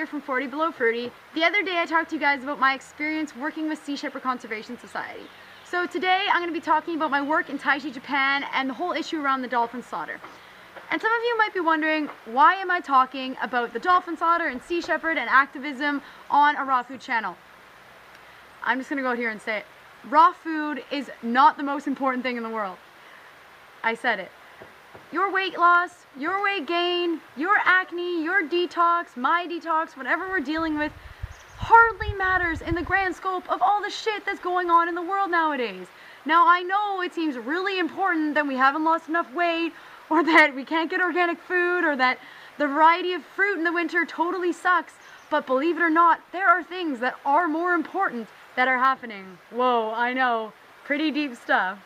here from 40 Below Fruity. The other day I talked to you guys about my experience working with Sea Shepherd Conservation Society. So today I'm going to be talking about my work in Taiji, Japan and the whole issue around the dolphin slaughter. And some of you might be wondering, why am I talking about the dolphin slaughter and Sea Shepherd and activism on a raw food channel? I'm just going to go out here and say it. Raw food is not the most important thing in the world. I said it. Your weight loss, your weight gain, your acne, your detox, my detox, whatever we're dealing with, hardly matters in the grand scope of all the shit that's going on in the world nowadays. Now I know it seems really important that we haven't lost enough weight, or that we can't get organic food, or that the variety of fruit in the winter totally sucks, but believe it or not, there are things that are more important that are happening. Whoa, I know, pretty deep stuff.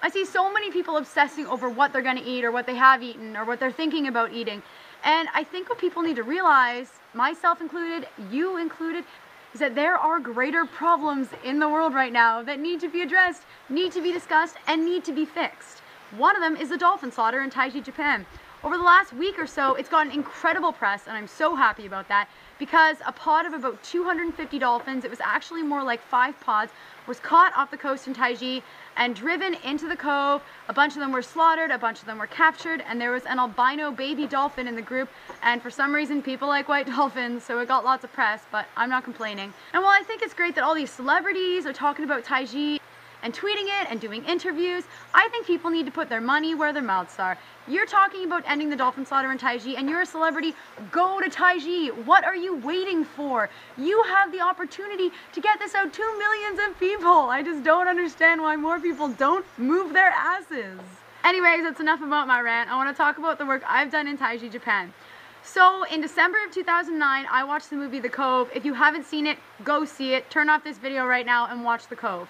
I see so many people obsessing over what they're going to eat or what they have eaten or what they're thinking about eating. And I think what people need to realize, myself included, you included, is that there are greater problems in the world right now that need to be addressed, need to be discussed, and need to be fixed. One of them is the dolphin slaughter in Taiji, Japan. Over the last week or so, it's gotten incredible press, and I'm so happy about that, because a pod of about 250 dolphins, it was actually more like 5 pods, was caught off the coast in Taiji and driven into the cove. A bunch of them were slaughtered, a bunch of them were captured, and there was an albino baby dolphin in the group, and for some reason people like white dolphins, so it got lots of press, but I'm not complaining. And while I think it's great that all these celebrities are talking about Taiji and tweeting it and doing interviews, I think people need to put their money where their mouths are. You're talking about ending the dolphin slaughter in Taiji and you're a celebrity, go to Taiji. What are you waiting for? You have the opportunity to get this out to millions of people. I just don't understand why more people don't move their asses. Anyways, that's enough about my rant. I want to talk about the work I've done in Taiji, Japan. So in December of 2009, I watched the movie The Cove. If you haven't seen it, go see it. Turn off this video right now and watch The Cove.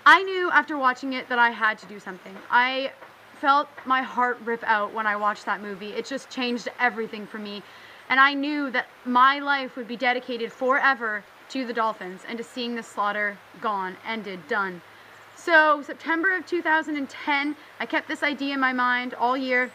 I knew after watching it that I had to do something. I felt my heart rip out when I watched that movie. It just changed everything for me. And I knew that my life would be dedicated forever to the dolphins and to seeing the slaughter gone, ended, done. So September of 2010, I kept this idea in my mind all year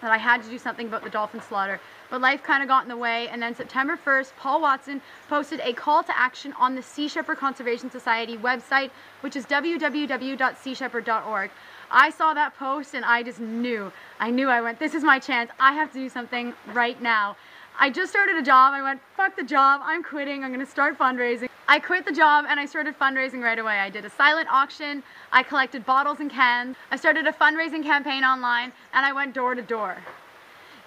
that I had to do something about the dolphin slaughter. But life kind of got in the way, and then September 1st, Paul Watson posted a call to action on the Sea Shepherd Conservation Society website, which is www.seashepherd.org. I saw that post and I just knew. I went, this is my chance. I have to do something right now. I just started a job. I went, fuck the job. I'm quitting. I'm going to start fundraising. I quit the job and I started fundraising right away. I did a silent auction. I collected bottles and cans. I started a fundraising campaign online and I went door to door.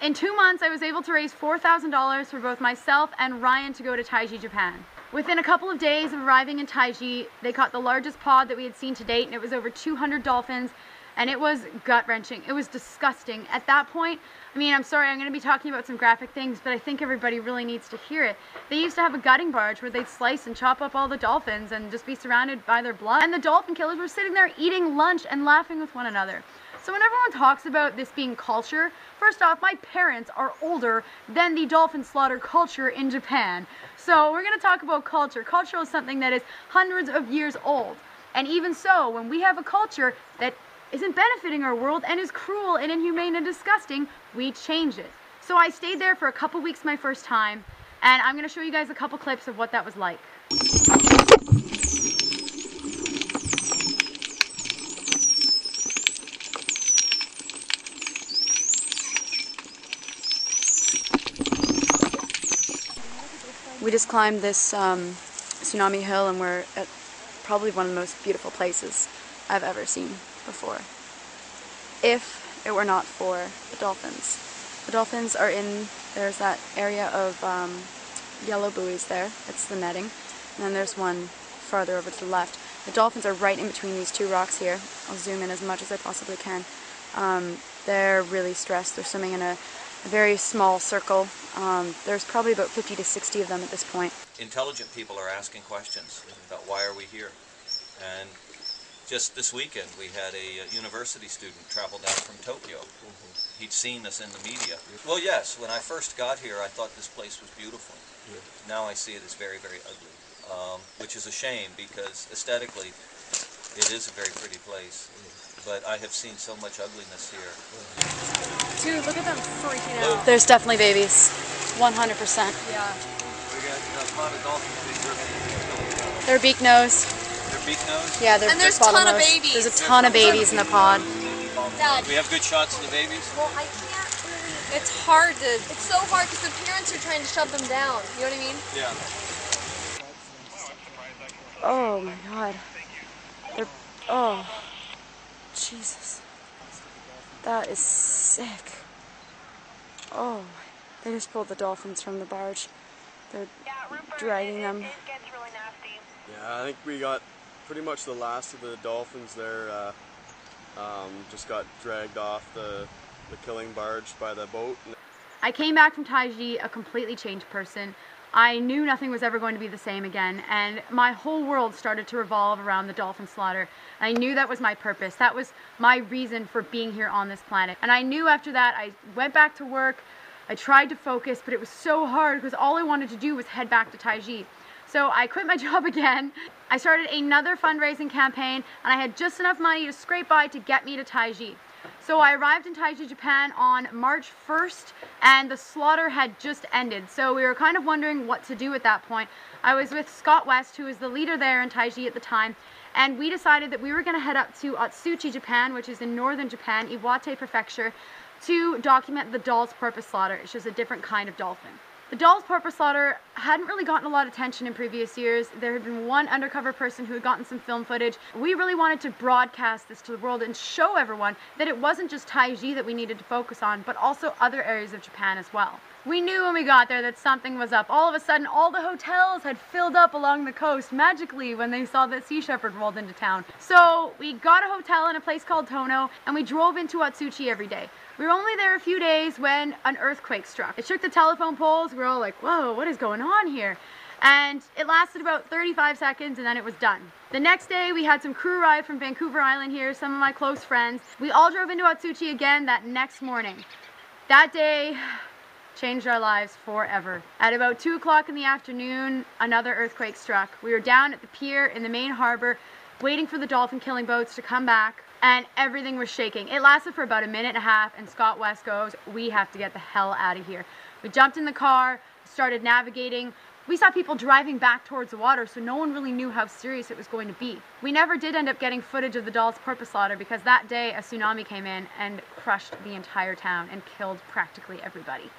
In 2 months, I was able to raise $4,000 for both myself and Ryan to go to Taiji, Japan. Within a couple of days of arriving in Taiji, they caught the largest pod that we had seen to date, and it was over 200 dolphins, and it was gut-wrenching. It was disgusting. At that point, I mean, I'm sorry, I'm going to be talking about some graphic things, but I think everybody really needs to hear it. They used to have a gutting barge where they'd slice and chop up all the dolphins and just be surrounded by their blood, and the dolphin killers were sitting there eating lunch and laughing with one another. So when everyone talks about this being culture, first off, my parents are older than the dolphin slaughter culture in Japan. So we're going to talk about culture. Culture is something that is hundreds of years old. And even so, when we have a culture that isn't benefiting our world and is cruel and inhumane and disgusting, we change it. So I stayed there for a couple weeks my first time, and I'm going to show you guys a couple clips of what that was like. We just climbed this tsunami hill and we're at probably one of the most beautiful places I've ever seen before. If it were not for the dolphins. The dolphins are in, there's that area of yellow buoys there, it's the netting, and then there's one farther over to the left. The dolphins are right in between these 2 rocks here. I'll zoom in as much as I possibly can. They're really stressed. They're swimming in a very small circle. There's probably about 50 to 60 of them at this point. Intelligent people are asking questions about why are we here. And just this weekend we had a university student travel down from Tokyo. He'd seen us in the media. Well, yes, when I first got here I thought this place was beautiful. Now I see it as very, very ugly, which is a shame because aesthetically it is a very pretty place. But I have seen so much ugliness here. Dude, look at them freaking out. There's definitely babies. 100%. Yeah. We got a pot of dolphins being driven into. Their beak nose. Their beak nose? Yeah, their And there's a ton of babies. There's a ton of babies in the pod. Dad. We have good shots of the babies? Well, I can't really... It's hard to... It's so hard because the parents are trying to shove them down. You know what I mean? Yeah. Oh my god. They're... Oh. Jesus. That is sick. Oh. They just pulled the dolphins from the barge. They're dragging them. Yeah, I think we got pretty much the last of the dolphins there. Just got dragged off the killing barge by the boat. I came back from Taiji a completely changed person. I knew nothing was ever going to be the same again, and my whole world started to revolve around the dolphin slaughter. I knew that was my purpose. That was my reason for being here on this planet. And I knew after that I went back to work. I tried to focus, but it was so hard because all I wanted to do was head back to Taiji. So I quit my job again. I started another fundraising campaign, and I had just enough money to scrape by to get me to Taiji. So I arrived in Taiji, Japan on March 1st, and the slaughter had just ended. So we were kind of wondering what to do at that point. I was with Scott West, who was the leader there in Taiji at the time, and we decided that we were going to head up to Atsuchi, Japan, which is in northern Japan, Iwate Prefecture, to document the doll's purpose slaughter. It's just a different kind of dolphin. The doll's purpose slaughter hadn't really gotten a lot of attention in previous years. There had been one undercover person who had gotten some film footage. We really wanted to broadcast this to the world and show everyone that it wasn't just Taiji that we needed to focus on, but also other areas of Japan as well. We knew when we got there that something was up. All of a sudden, all the hotels had filled up along the coast magically when they saw that Sea Shepherd rolled into town. So we got a hotel in a place called Tono, and we drove into Atsuchi every day. We were only there a few days when an earthquake struck. It shook the telephone poles. We were all like, whoa, what is going on here? And it lasted about 35 seconds, and then it was done. The next day, we had some crew arrive from Vancouver Island here, some of my close friends. We all drove into Atsuchi again that next morning. That day changed our lives forever. At about 2 o'clock in the afternoon, another earthquake struck. We were down at the pier in the main harbor, waiting for the dolphin killing boats to come back, and everything was shaking. It lasted for about a minute and a half, and Scott West goes, we have to get the hell out of here. We jumped in the car, started navigating. We saw people driving back towards the water, so no one really knew how serious it was going to be. We never did end up getting footage of the doll's purpose slaughter because that day a tsunami came in and crushed the entire town and killed practically everybody.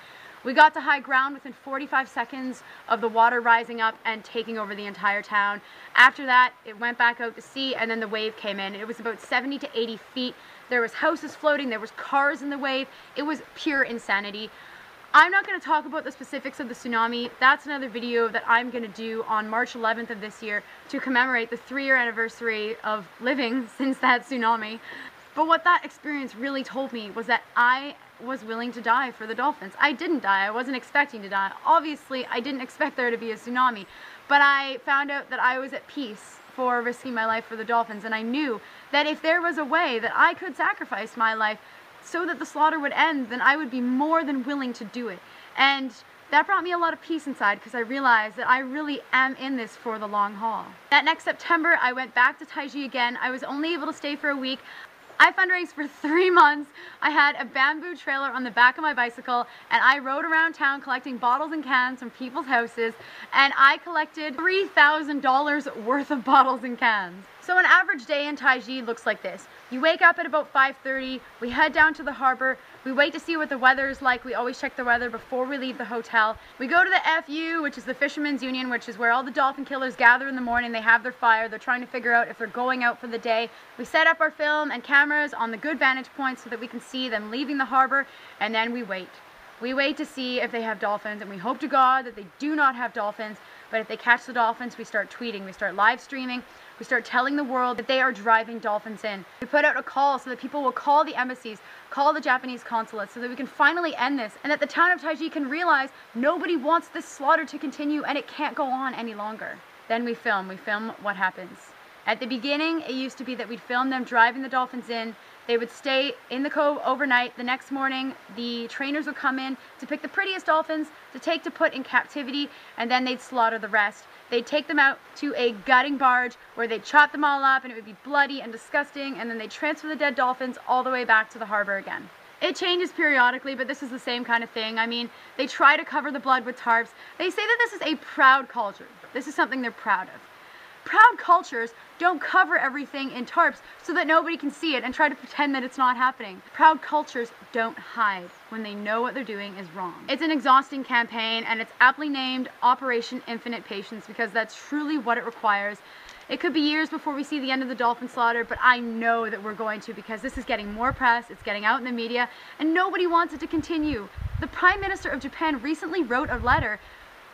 We got to high ground within 45 seconds of the water rising up and taking over the entire town. After that, it went back out to sea, and then the wave came in. It was about 70 to 80 feet. There was houses floating, there was cars in the wave. It was pure insanity. I'm not going to talk about the specifics of the tsunami. That's another video that I'm going to do on March 11th of this year to commemorate the 3-year anniversary of living since that tsunami. But what that experience really told me was that I was willing to die for the dolphins. I didn't die. I wasn't expecting to die. Obviously, I didn't expect there to be a tsunami. But I found out that I was at peace for risking my life for the dolphins. And I knew that if there was a way that I could sacrifice my life so that the slaughter would end, then I would be more than willing to do it. And that brought me a lot of peace inside because I realized that I really am in this for the long haul. That next September, I went back to Taiji again. I was only able to stay for a week. I fundraised for 3 months. I had a bamboo trailer on the back of my bicycle, and I rode around town collecting bottles and cans from people's houses, and I collected $3,000 worth of bottles and cans. So an average day in Taiji looks like this. You wake up at about 5:30, we head down to the harbor, we wait to see what the weather is like. We always check the weather before we leave the hotel. We go to the FU, which is the Fishermen's Union, which is where all the dolphin killers gather in the morning. They have their fire, they're trying to figure out if they're going out for the day. We set up our film and cameras on the good vantage points so that we can see them leaving the harbor, and then we wait. We wait to see if they have dolphins, and we hope to God that they do not have dolphins, but if they catch the dolphins, we start tweeting, we start live streaming, we start telling the world that they are driving dolphins in. We put out a call so that people will call the embassies, call the Japanese consulates, so that we can finally end this, and that the town of Taiji can realize nobody wants this slaughter to continue and it can't go on any longer. Then we film what happens. At the beginning, it used to be that we'd film them driving the dolphins in. They would stay in the cove overnight. The next morning, the trainers would come in to pick the prettiest dolphins to take to put in captivity, and then they'd slaughter the rest. They'd take them out to a gutting barge where they'd chop them all up, and it would be bloody and disgusting, and then they'd transfer the dead dolphins all the way back to the harbor again. It changes periodically, but this is the same kind of thing. I mean, they try to cover the blood with tarps. They say that this is a proud culture. This is something they're proud of. Proud cultures don't cover everything in tarps so that nobody can see it and try to pretend that it's not happening. Proud cultures don't hide when they know what they're doing is wrong. It's an exhausting campaign, and it's aptly named Operation Infinite Patience because that's truly what it requires. It could be years before we see the end of the dolphin slaughter, but I know that we're going to, because this is getting more press, it's getting out in the media, and nobody wants it to continue. The Prime Minister of Japan recently wrote a letter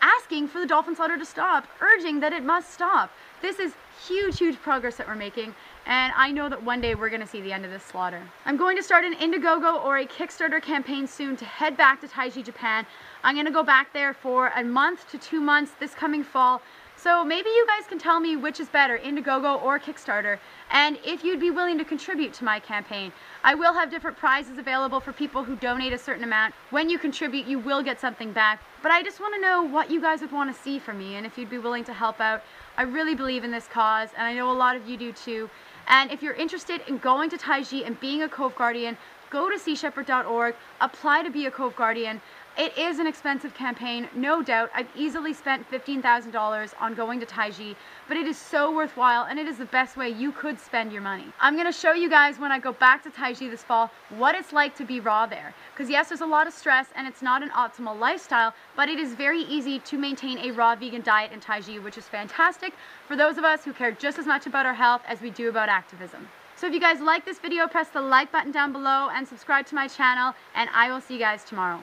asking for the dolphin slaughter to stop, urging that it must stop. This is huge, huge progress that we're making, and I know that one day we're going to see the end of this slaughter. I'm going to start an Indiegogo or a Kickstarter campaign soon to head back to Taiji, Japan. I'm going to go back there for a month to 2 months this coming fall. So maybe you guys can tell me which is better, Indiegogo or Kickstarter, and if you'd be willing to contribute to my campaign. I will have different prizes available for people who donate a certain amount. When you contribute, you will get something back, but I just want to know what you guys would want to see from me, and if you'd be willing to help out. I really believe in this cause, and I know a lot of you do too. And if you're interested in going to Taiji and being a Cove Guardian, go to seashepherd.org, apply to be a Cove Guardian. It is an expensive campaign, no doubt. I've easily spent $15,000 on going to Taiji, but it is so worthwhile, and it is the best way you could spend your money. I'm going to show you guys when I go back to Taiji this fall what it's like to be raw there. Because yes, there's a lot of stress, and it's not an optimal lifestyle, but it is very easy to maintain a raw vegan diet in Taiji, which is fantastic for those of us who care just as much about our health as we do about activism. So if you guys like this video, press the like button down below and subscribe to my channel, and I will see you guys tomorrow.